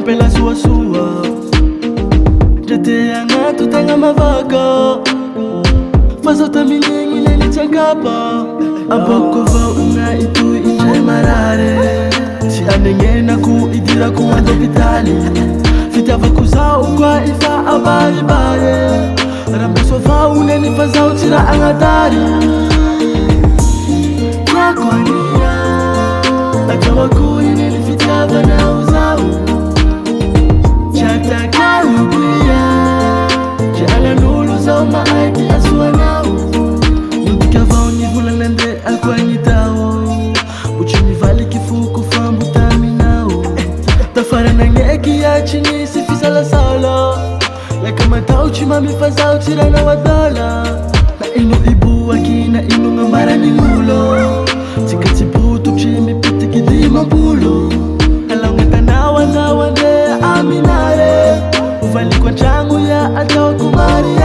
Pela sua Jete angato tenga mavaga Faso tamilingi neni changapa Aboko va unga itu injay marare Si anengena ku idira ku andopitali Fitava kuzao kwa ifa abari bare Rambeso va uneni fazao tira angatari Kwa kwa niya Atawa ku ineni fitava na uzao Maiti asua nao Nukava univula nende alkwani tao Uchini vali kifuku fambu tami nao Tafara na ngeki ya chini sifisa la sala Leka matao chima mifazao tira na wadala Na inu ibu waki na inu ngambara ni ngulo Tika tipu tukchimi piti kidima mpulo Alaungeta na wande aminare Uvali kwa changu ya atawa kumari